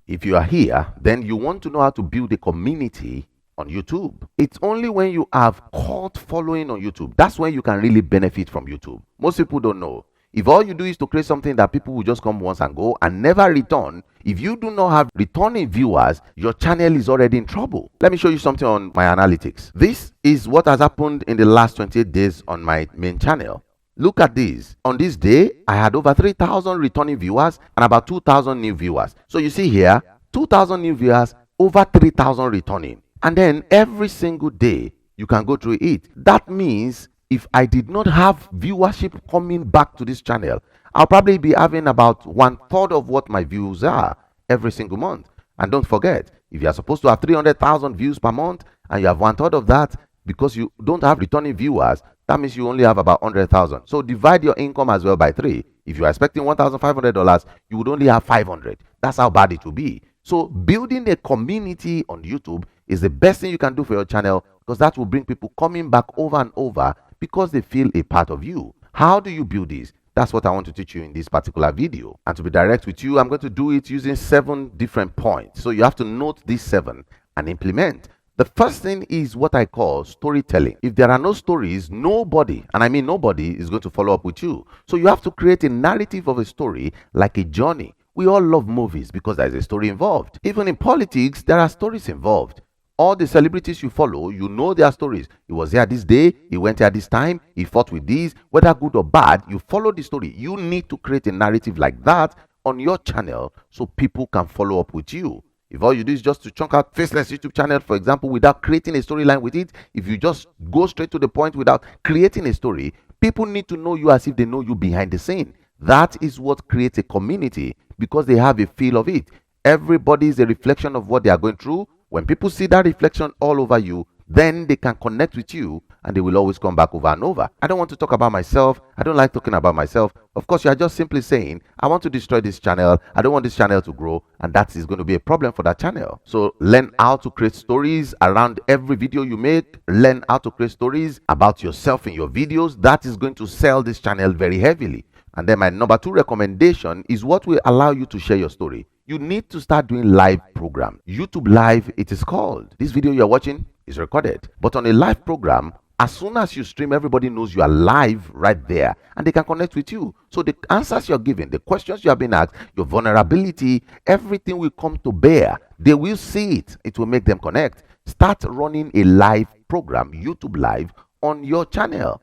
If you are here, then you want to know how to build a community on YouTube. It's only when you have cult following on YouTube, that's when you can really benefit from YouTube. Most people don't know. If all you do is to create something that people will just come once and go and never return, if you do not have returning viewers, your channel is already in trouble. Let me show you something on my analytics. This is what has happened in the last 28 days on my main channel. Look at this. On this day, I had over 3,000 returning viewers and about 2,000 new viewers. So you see here, 2,000 new viewers, over 3,000 returning. And then every single day, you can go through it. That means if I did not have viewership coming back to this channel, I'll probably be having about 1/3 of what my views are every single month. And don't forget, if you are supposed to have 300,000 views per month and you have 1/3 of that because you don't have returning viewers, that means you only have about 100,000. So divide your income as well by 3. If you are expecting $1,500, you would only have 500. That's how bad it will be. So building a community on YouTube is the best thing you can do for your channel, because that will bring people coming back over and over because they feel a part of you. How do you build this? That's what I want to teach you in this particular video. And to be direct with you, I'm going to do it using 7 different points. So you have to note these 7 and implement. The first thing is what I call storytelling. If there are no stories, nobody, and I mean nobody, is going to follow up with you. So you have to create a narrative of a story, like a journey. We all love movies because there's a story involved. Even in politics, there are stories involved. All the celebrities you follow, you know their stories. He was here this day, he went here this time, he fought with these. Whether good or bad, you follow the story. You need to create a narrative like that on your channel so people can follow up with you. If all you do is just to chunk out faceless YouTube channel, for example, without creating a storyline with it, if you just go straight to the point without creating a story, people need to know you as if they know you behind the scene. That is what creates a community, because they have a feel of it. Everybody is a reflection of what they are going through. When people see that reflection all over you, then they can connect with you and they will always come back over and over. I don't want to talk about myself. I don't like talking about myself. Of course, you are just simply saying, I want to destroy this channel. I don't want this channel to grow. And that is going to be a problem for that channel. So learn how to create stories around every video you make. Learn how to create stories about yourself in your videos. That is going to sell this channel very heavily. And then my number 2 recommendation is what will allow you to share your story. You need to start doing live program. YouTube Live, it is called. This video you're watching is recorded. But on a live program, as soon as you stream, everybody knows you are live right there and they can connect with you. So the answers you're giving, the questions you have been asked, your vulnerability, everything will come to bear. They will see it. It will make them connect. Start running a live program, YouTube Live, on your channel.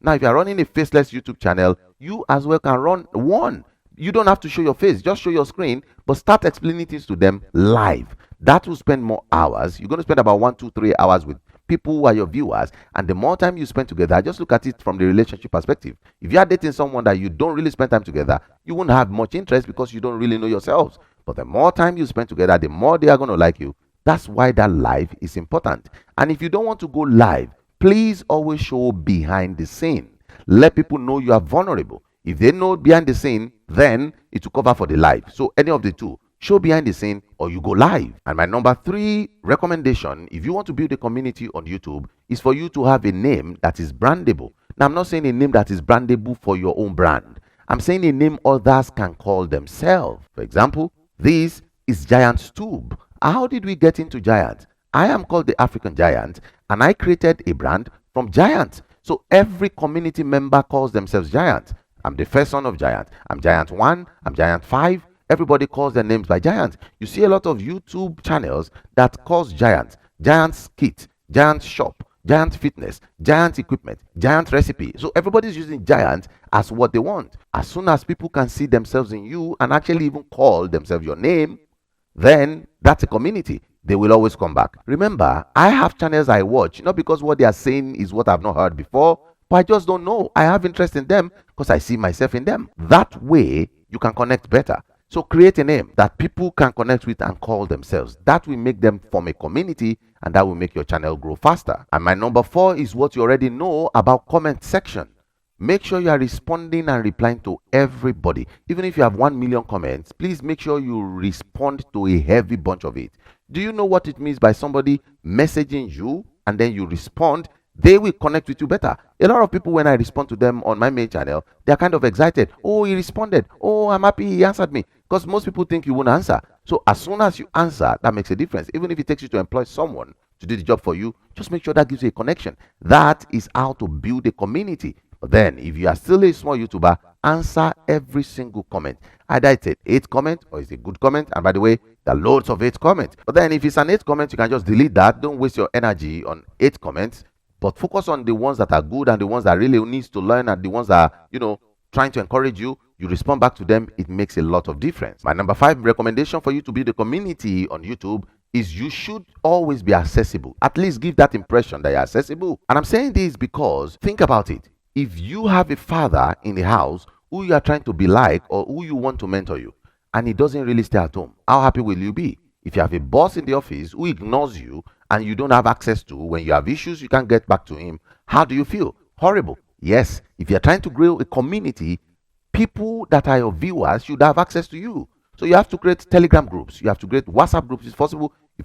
Now, if you're running a faceless YouTube channel, you as well can run one. You don't have to show your face, just show your screen, but start explaining things to them live. That will spend more hours. You're going to spend about 1, 2, 3 hours with people who are your viewers, and the more time you spend together, just look at it from the relationship perspective. If you are dating someone that you don't really spend time together, you won't have much interest because you don't really know yourselves. But the more time you spend together, the more they are going to like you. That's why that live is important. And if you don't want to go live, please always show behind the scene. Let people know you are vulnerable. If they know behind the scene, then it will cover for the live. So any of the two, show behind the scene or you go live. And my number 3 recommendation, if you want to build a community on YouTube, is for you to have a name that is brandable. Now, I'm not saying a name that is brandable for your own brand. I'm saying a name others can call themselves. For example, this is Giant's Tube. How did we get into Giant? I am called the African Giant, and I created a brand from Giant. So every community member calls themselves Giant. I'm the first son of Giant. I'm Giant 1. I'm Giant 5. Everybody calls their names by Giant. You see a lot of YouTube channels that calls Giant. Giant's Kit, Giant Shop, Giant Fitness, Giant Equipment, Giant Recipe. So everybody's using Giant as what they want. As soon as people can see themselves in you and actually even call themselves your name, then that's a community. They will always come back. Remember, I have channels I watch, not because what they are saying is what I've not heard before, but I just don't know. I have interest in them because I see myself in them. That way, you can connect better. So create a name that people can connect with and call themselves. That will make them form a community, and that will make your channel grow faster. And my number 4 is what you already know about comment section. Make sure you are responding and replying to everybody. Even if you have 1 million comments, please make sure you respond to a heavy bunch of it. Do you know what it means by somebody messaging you and then you respond? They will connect with you better. A lot of people, when I respond to them on my main channel, they are kind of excited. Oh, he responded. Oh, I'm happy he answered me. Because most people think you won't answer. So as soon as you answer, that makes a difference. Even if it takes you to employ someone to do the job for you, just make sure that gives you a connection. That is how to build a community. But then, if you are still a small YouTuber, answer every single comment. Either it's an 8 comment or it's a good comment. And by the way, there are loads of 8 comments. But then, if it's an 8 comment, you can just delete that. Don't waste your energy on 8 comments, but focus on the ones that are good and the ones that really needs to learn and the ones that are, trying to encourage you. You respond back to them. It makes a lot of difference. My number 5 recommendation for you to build a community on YouTube is you should always be accessible. At least give that impression that you're accessible. And I'm saying this because think about it. If you have a father in the house who you are trying to be like or who you want to mentor you, and he doesn't really stay at home, how happy will you be? If you have a boss in the office who ignores you and you don't have access to, when you have issues, you can't get back to him, how do you feel? Horrible. Yes, if you're trying to grow a community, people that are your viewers should have access to you. So you have to create Telegram groups. You have to create WhatsApp groups. If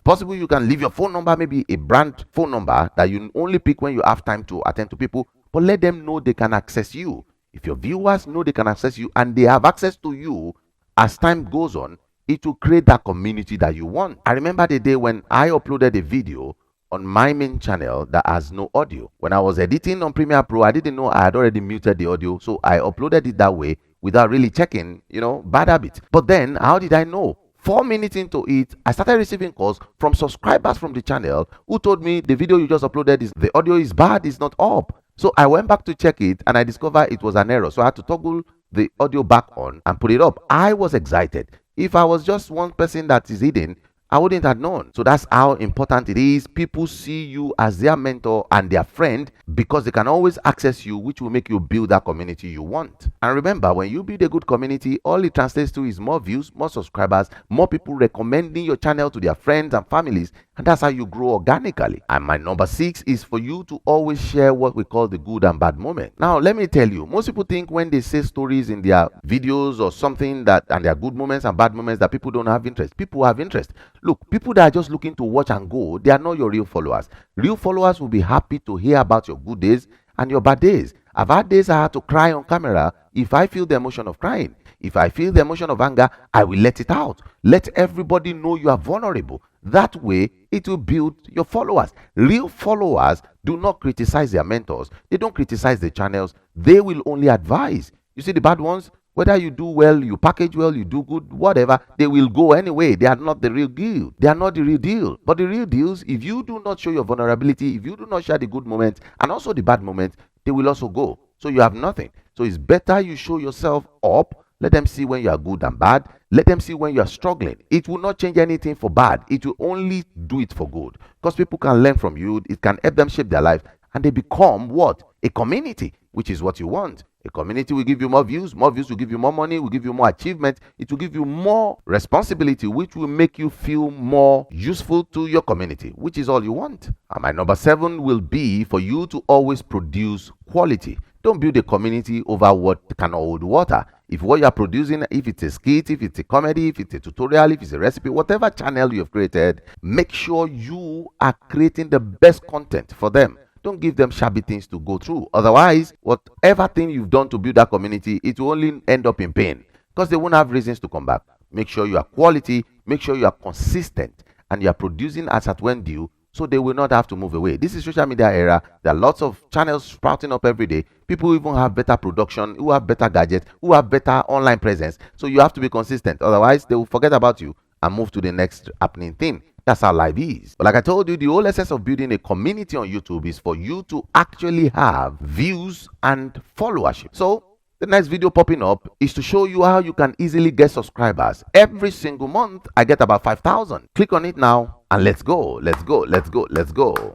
possible, you can leave your phone number, maybe a brand phone number that you only pick when you have time to attend to people, but let them know they can access you. If your viewers know they can access you and they have access to you, as time goes on, it will create that community that you want. I remember the day when I uploaded a video on my main channel that has no audio. When I was editing on Premiere Pro, I didn't know I had already muted the audio, so I uploaded it that way without really checking, bad habit. But then, how did I know? 4 minutes into it, I started receiving calls from subscribers from the channel who told me the video you just uploaded, the audio is bad, it's not up. So I went back to check it and I discovered it was an error. So I had to toggle the audio back on and put it up. I was excited. If I was just one person that is hidden, I wouldn't have known. So that's how important it is. People see you as their mentor and their friend because they can always access you, which will make you build that community you want. And remember, when you build a good community, all it translates to is more views, more subscribers, more people recommending your channel to their friends and families. And that's how you grow organically. And my number 6 is for you to always share what we call the good and bad moment. Now, let me tell you, most people think when they say stories in their videos or something and there are good moments and bad moments that people don't have interest. People have interest. Look, people that are just looking to watch and go, they are not your real followers. Real followers will be happy to hear about your good days and your bad days. I've had days I had to cry on camera. If I feel the emotion of crying, if I feel the emotion of anger, I will let it out. Let everybody know you are vulnerable. That way, it will build your followers. Real followers do not criticize their mentors. They don't criticize the channels. They will only advise. You see the bad ones? Whether you do well, you package well, you do good, whatever, they will go anyway. They are not the real deal. They are not the real deal. But the real deals, if you do not show your vulnerability, if you do not share the good moments and also the bad moments, they will also go. So you have nothing. So it's better you show yourself up. Let them see when you are good and bad. Let them see when you are struggling. It will not change anything for bad. It will only do it for good. Because people can learn from you. It can help them shape their life. And they become what? A community, which is what you want. A community will give you more views will give you more money, will give you more achievement, it will give you more responsibility, which will make you feel more useful to your community, which is all you want. And my number 7 will be for you to always produce quality. Don't build a community over what can hold water. If what you are producing, if it's a skit, if it's a comedy, if it's a tutorial, if it's a recipe, whatever channel you have created, make sure you are creating the best content for them. Don't give them shabby things to go through. Otherwise, whatever thing you've done to build that community, it will only end up in pain because they won't have reasons to come back. Make sure you are quality, make sure you are consistent, and you are producing as at when due, so they will not have to move away. This is social media era. There are lots of channels sprouting up every day. People even have better production, who have better gadgets, who have better online presence. So you have to be consistent. Otherwise, they will forget about you and move to the next happening thing. That's how life is. But like I told you, the whole essence of building a community on YouTube is for you to actually have views and followership. So the next video popping up is to show you how you can easily get subscribers. Every single month, I get about 5,000. Click on it now and let's go.